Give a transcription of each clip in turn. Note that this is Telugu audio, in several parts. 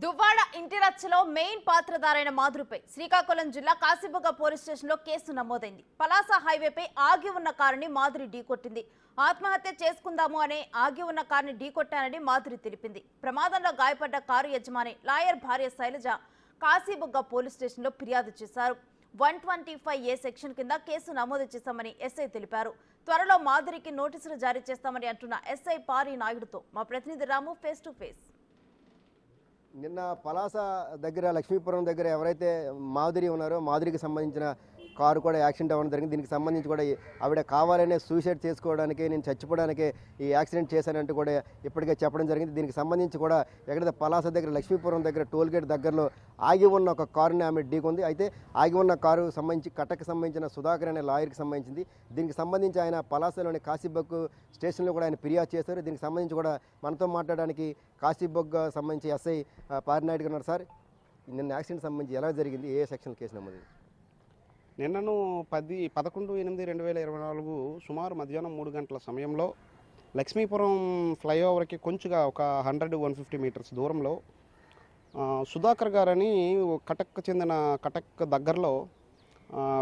దువ్వాడ ఇంటి రచ్చలో మెయిన్ పాత్రధారైన మాధురిపై శ్రీకాకుళం జిల్లా కాశీబుగ్గ పోలీస్ స్టేషన్లో కేసు నమోదైంది. పలాస హైవేపై ఆగి ఉన్న కారుని మాధురి ఢీకొట్టింది. ఆత్మహత్య చేసుకుందాము అనే ఆగి ఉన్న కారుని ఢీకొట్టానని మాధురి తెలిపింది. ప్రమాదంలో గాయపడ్డ కారు యజమాని లాయర్ భార్య శైలజ కాశీబుగ్గ పోలీస్ స్టేషన్లో ఫిర్యాదు చేశారు. 125A సెక్షన్ కింద కేసు నమోదు చేశామని ఎస్ఐ తెలిపారు. త్వరలో మాధురికి నోటీసులు జారీ చేస్తామని అంటున్న ఎస్ఐ పారి నాయుడుతో మా ప్రతినిధి రాము ఫేస్ టు ఫేస్. నిన్న పలాస దగ్గర లక్ష్మీపురం దగ్గర ఎవరైతే మాధురి ఉన్నారో మాధురికి సంబంధించిన కారు కూడా యాక్సిడెంట్ అవ్వడం జరిగింది. దీనికి సంబంధించి కూడా ఆవిడ కావాలనే సూసైడ్ చేసుకోవడానికి నేను చచ్చిపోవడానికి ఈ యాక్సిడెంట్ చేశానంటూ కూడా ఇప్పటికే చెప్పడం జరిగింది. దీనికి సంబంధించి కూడా ఎక్కడైతే పలాస దగ్గర లక్ష్మీపురం దగ్గర టోల్గేట్ దగ్గరలో ఆగి ఉన్న ఒక కారుని ఆమె ఢీకొంది. అయితే ఆగి ఉన్న కారు సంబంధించి కటక్ సంబంధించిన సుధాకర్ అనే లాయర్కి సంబంధించింది. దీనికి సంబంధించి ఆయన పలాసలోని కాశీబుగ్గ స్టేషన్లో కూడా ఆయన ఫిర్యాదు చేశారు. దీనికి సంబంధించి కూడా మనతో మాట్లాడడానికి కాశీబుగ్గ సంబంధించి ఎస్ఐ పారినాయుడు ఉన్నారు. సార్, నిన్న యాక్సిడెంట్ సంబంధించి ఎలా జరిగింది, ఏ సెక్షన్ కేసు నమోదు? నిన్నను 11/8/2024 సుమారు మధ్యాహ్నం 3 గంటల సమయంలో లక్ష్మీపురం ఫ్లైఓవర్కి కొంచెంగా ఒక 100-150 మీటర్స్ దూరంలో సుధాకర్ గారని కటక్ చెందిన కటక్ దగ్గరలో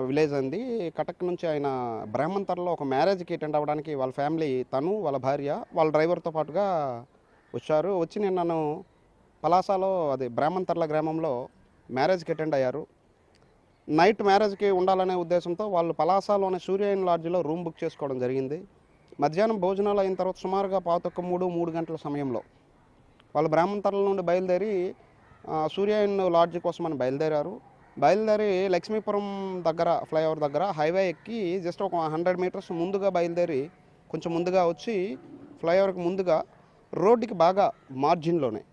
విలేజ్ అంది. కటక్ నుంచి ఆయన బ్రాహ్మణ్తర్లో ఒక మ్యారేజ్కి అటెండ్ అవ్వడానికి వాళ్ళ ఫ్యామిలీ, తను వాళ్ళ భార్య వాళ్ళ డ్రైవర్తో పాటుగా వచ్చారు. వచ్చి నిన్నను పలాసలో అదే బ్రాహ్మణ్తర్ల గ్రామంలో మ్యారేజ్కి అటెండ్ అయ్యారు. నైట్ మ్యారేజ్కి ఉండాలనే ఉద్దేశంతో వాళ్ళు పలాసలోని సూర్యయిన్ లాడ్జ్లో రూమ్ బుక్ చేసుకోవడం జరిగింది. మధ్యాహ్నం భోజనాలు అయిన తర్వాత సుమారుగా 2:15-3 గంటల సమయంలో వాళ్ళు బ్రాహ్మణ్తర్ల నుండి బయలుదేరి సూర్యయిన్ లాడ్జ్ కోసమని బయలుదేరి లక్ష్మీపురం దగ్గర ఫ్లైఓవర్ దగ్గర హైవే ఎక్కి జస్ట్ ఒక 100 మీటర్స్ ముందుగా బయలుదేరి కొంచెం ముందుగా వచ్చి ఫ్లైఓవర్కి ముందుగా రోడ్డుకి బాగా మార్జిన్లోనే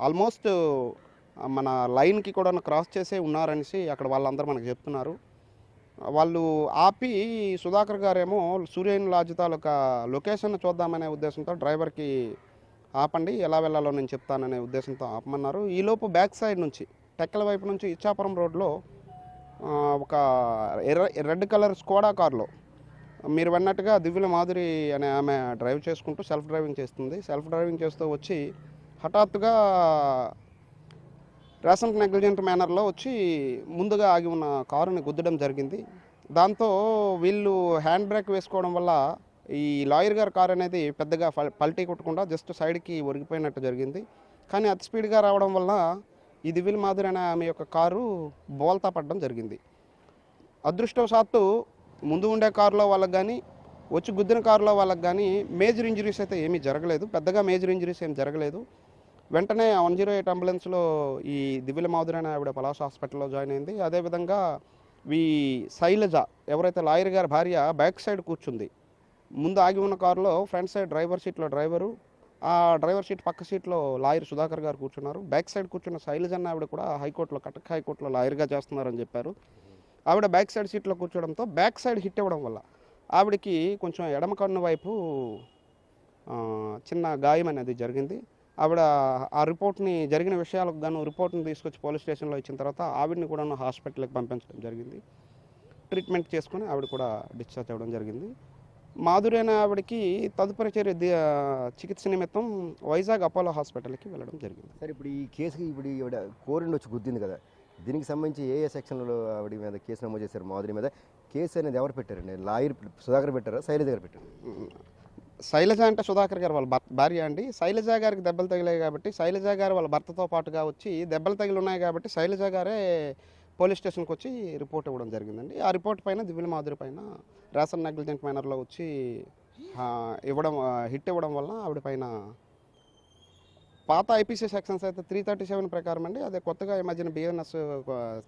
ఆల్మోస్ట్ మన లైన్కి కూడా క్రాస్ చేసే ఉన్నారనేసి అక్కడ వాళ్ళందరూ మనకు చెప్తున్నారు. వాళ్ళు ఆపి సుధాకర్ గారేమో సూర్యయిన్ లాడ్జ్ తాలూకా లొకేషన్ చూద్దామనే ఉద్దేశంతో డ్రైవర్కి ఆపండి, ఎలా వెళ్ళాలో నేను చెప్తాననే ఉద్దేశంతో ఆపమన్నారు. ఈలోపు బ్యాక్ సైడ్ నుంచి టెక్కల వైపు నుంచి ఇచ్చాపురం రోడ్లో ఒక రెడ్ కలర్ స్కోడా కార్లో మీరు విన్నట్టుగా దివ్యుల మాధురి అనే ఆమె డ్రైవ్ చేసుకుంటూ సెల్ఫ్ డ్రైవింగ్ చేస్తూ వచ్చి హఠాత్తుగా రేసెంట్ నెగ్లిజెంట్ మేనర్లో వచ్చి ముందుగా ఆగి ఉన్న కారుని గుద్దడం జరిగింది. దాంతో వీళ్ళు హ్యాండ్ బ్రేక్ వేసుకోవడం వల్ల ఈ లాయర్ గారి కారు అనేది పెద్దగా పల్టీ కొట్టకుండా జస్ట్ సైడ్కి ఒరిగిపోయినట్టు జరిగింది. కానీ అతి స్పీడ్గా రావడం వల్ల ఈ దివ్యుల మాధురి అనే ఆమె యొక్క కారు బోల్తా పడడం జరిగింది. అదృష్టవశాత్తు ముందు ఉండే కారులో వాళ్ళకి కానీ వచ్చి గుద్దిన కారులో వాళ్ళకి కానీ మేజర్ ఇంజరీస్ అయితే ఏమీ జరగలేదు. పెద్దగా మేజర్ ఇంజరీస్ ఏమి జరగలేదు. వెంటనే 108 అంబులెన్స్లో ఈ దివ్యుల మాధురి అనే ఆవిడ పలాస హాస్పిటల్లో జాయిన్ అయింది. అదేవిధంగా శైలజ ఎవరైతే లాయర్ గారి భార్య బ్యాక్ సైడ్ కూర్చుంది. ముందు ఆగి ఉన్న కారులో ఫ్రంట్ సైడ్ డ్రైవర్ సీట్లో డ్రైవరు, ఆ డ్రైవర్ సీట్ పక్క సీట్లో లాయర్ సుధాకర్ గారు కూర్చున్నారు. బ్యాక్ సైడ్ కూర్చున్న శైలజ అన్న ఆవిడ కూడా కటక్ హైకోర్టులో లాయర్గా చేస్తున్నారని చెప్పారు. ఆవిడ బ్యాక్ సైడ్ సీట్లో కూర్చోవడంతో బ్యాక్ సైడ్ హిట్ ఇవ్వడం వల్ల ఆవిడకి కొంచెం ఎడమ కన్ను వైపు చిన్న గాయం అనేది జరిగింది. ఆవిడ ఆ రిపోర్ట్ని జరిగిన విషయాలకు గాను రిపోర్ట్ని తీసుకొచ్చి పోలీస్ స్టేషన్లో ఇచ్చిన తర్వాత ఆవిడని కూడా హాస్పిటల్కి పంపించడం జరిగింది. ట్రీట్మెంట్ చేసుకుని ఆవిడ కూడా డిశ్చార్జ్ అవ్వడం జరిగింది. మాధురి అనే ఆవిడకి తదుపరి చికిత్స నిమిత్తం వైజాగ్ అపోలో హాస్పిటల్కి వెళ్ళడం జరిగింది. సార్, ఇప్పుడు ఈ కేసుకి ఈవిడ కోరిని వచ్చి గుద్దింది కదా, దీనికి సంబంధించి ఏ సెక్షన్లో ఆవిడ మీద కేసు నమోదు చేశారు? మాధురి మీద కేసు అనేది ఎవరు పెట్టారండి? లాయర్ సుధాకర్ పెట్టారా, శైలజ గారు పెట్టారు? శైలజ అంటే సుధాకర్ గారు వాళ్ళ భార్య అండి. శైలజ గారికి దెబ్బలు తగిలాయి కాబట్టి శైలజ గారు వాళ్ళ భర్తతో పాటుగా వచ్చి దెబ్బలు తగిలి ఉన్నాయి కాబట్టి శైలజ గారే పోలీస్ స్టేషన్కి వచ్చి రిపోర్ట్ ఇవ్వడం జరిగిందండి. ఆ రిపోర్ట్ పైన దివ్యుల మాధురి పైన రేషన్ నెగ్లిజెంట్ మేనర్లో వచ్చి హిట్ ఇవ్వడం వల్ల ఆవిడ పైన పాత ఐపీసీ సెక్షన్స్ అయితే 337 ప్రకారం అండి, అదే కొత్తగా ఈ మధ్యన బిఎన్ఎస్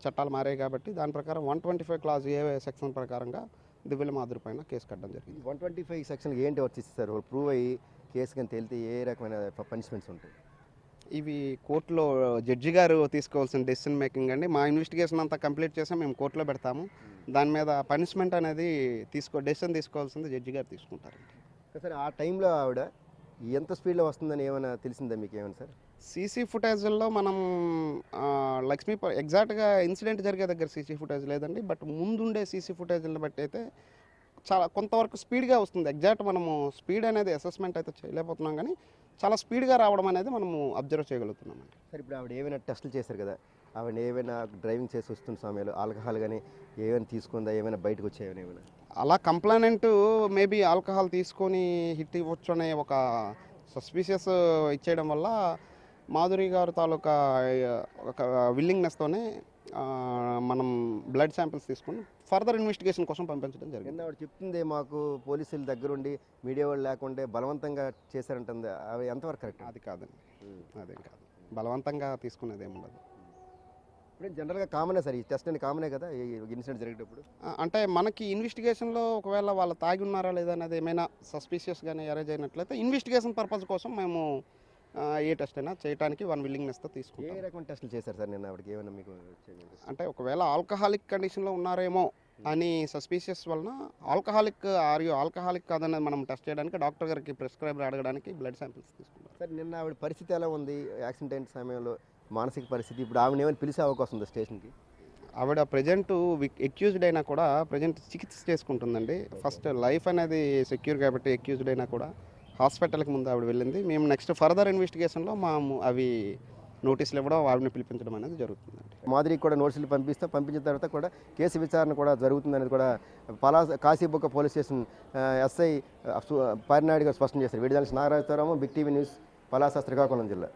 చట్టాలు మారాయి కాబట్టి దాని ప్రకారం 125 క్లాజ్ ఏ సెక్షన్ ప్రకారంగా దివ్యుల మాధురి పైన కేసు కట్టడం జరిగింది. 125 సెక్షన్ ఏంటి వర్తిస్తారు? ప్రూవ్ అయ్యి కేసు కానీ తేలితే ఏ రకమైన పనిష్మెంట్స్ ఉంటాయి? ఇవి కోర్టులో జడ్జి గారు తీసుకోవాల్సిన డెసిషన్ మేకింగ్ అండి. మా ఇన్వెస్టిగేషన్ అంతా కంప్లీట్ చేసాం, మేము కోర్టులో పెడతాము. దాని మీద పనిష్మెంట్ అనేది డెసిషన్ తీసుకోవాల్సింది జడ్జి గారు తీసుకుంటారు. సార్, ఆ టైంలో ఆవిడ ఎంత స్పీడ్లో వస్తుందని ఏమైనా తెలిసిందా మీకు? ఏమైనా సార్ సీసీ ఫుటేజ్లో మనం ఎగ్జాక్ట్గా ఇన్సిడెంట్ జరిగే దగ్గర సీసీ ఫుటేజ్ లేదండి, బట్ ముందుండే సీసీ ఫుటేజ్ని బట్టి అయితే చాలా కొంతవరకు స్పీడ్గా వస్తుంది. ఎగ్జాక్ట్ మనము స్పీడ్ అనేది అసెస్మెంట్ అయితే చేయలేకపోతున్నాం, కానీ చాలా స్పీడ్గా రావడం అనేది మనము అబ్జర్వ్ చేయగలుగుతున్నాం అండి. సార్ ఇప్పుడు ఆవిడ ఏమైనా టెస్టులు చేశారు కదా, ఆవిడ ఏమైనా డ్రైవింగ్ చేసి వస్తున్న సమయంలో ఆల్కహాల్ కానీ ఏమైనా తీసుకుందా, ఏమైనా బయటకు వచ్చాయా ఏమైనా? అలా కంప్లైనెంట్ మేబీ ఆల్కహాల్ తీసుకొని హిట్ ఇవ్వచ్చు అనే ఒక సస్పీషియస్ ఇచ్చేయడం వల్ల మాధురి గారు తాలూకా ఒక విల్లింగ్నెస్తోనే మనం బ్లడ్ శాంపిల్స్ తీసుకొని ఫర్దర్ ఇన్వెస్టిగేషన్ కోసం పంపించడం జరిగింది. కింద ఆవిడ చెప్తుంది మాకు పోలీసుల దగ్గరుండి మీడియా వాళ్ళు లేకుంటే బలవంతంగా చేశారంటుంది, అవి ఎంతవరకు కరెక్ట్? అది కాదండి, అదేం కాదు, బలవంతంగా తీసుకునేది ఏమి ఉండదు. ఇప్పుడు జనరల్గా కామనే సార్, ఈ టెస్ట్ అని కామనే కదా ఈ ఇన్సిడెంట్ జరిగేటప్పుడు. అంటే మనకి ఇన్వెస్టిగేషన్లో ఒకవేళ వాళ్ళు తాగి ఉన్నారా లేదా అనేది ఏమైనా సస్పీషియస్గానే అరేంజ్ అయినట్లయితే ఇన్వెస్టిగేషన్ పర్పస్ కోసం మేము ఏ టెస్ట్ అయినా చేయడానికి వన్ విల్లింగ్నెస్తో ఏ తీసుకుంటాం. రకమైన టెస్టులు చేశారు సార్ నిన్న ఆవిడకి, ఏమైనా మీకు అంటే ఒకవేళ ఆల్కహాలిక్ కండిషన్లో ఉన్నారేమో అని సస్పీషియస్ వలన ఆల్కహాలిక్ కాదని మనం టెస్ట్ చేయడానికి డాక్టర్ గారికి ప్రిస్క్రైబర్ అడగడానికి బ్లడ్ శాంపిల్స్ తీసుకుంటాం. సార్ నిన్న ఆవిడ పరిస్థితి ఎలా ఉంది యాక్సిడెంట్ అయిన సమయంలో, మానసిక పరిస్థితి? ఇప్పుడు ఆవిడ ఏమైనా పిలిచే అవకాశం ఉంది స్టేషన్కి? ఆవిడ ప్రజెంట్ ఎక్యూజ్డ్ అయినా కూడా ప్రజెంట్ చికిత్స చేసుకుంటుందండి. ఫస్ట్ లైఫ్ అనేది సెక్యూర్ కాబట్టి ఎక్యూజ్డ్ అయినా కూడా హాస్పిటల్కి ముందు ఆవిడ వెళ్ళింది. మేము నెక్స్ట్ ఫర్దర్ ఇన్వెస్టిగేషన్లో అవి నోటీసులు ఇవ్వడం, ఆవిడని పిలిపించడం అనేది జరుగుతుందండి. మాదిరికి కూడా నోటీసులు పంపించిన తర్వాత కూడా కేసు విచారణ కూడా జరుగుతుందనేది కూడా Kasibugga police station SI Parinaidu గారు స్పష్టం చేశారు. Video Nagarajarao, big TV news, Palasa, Srikakulam జిల్లా.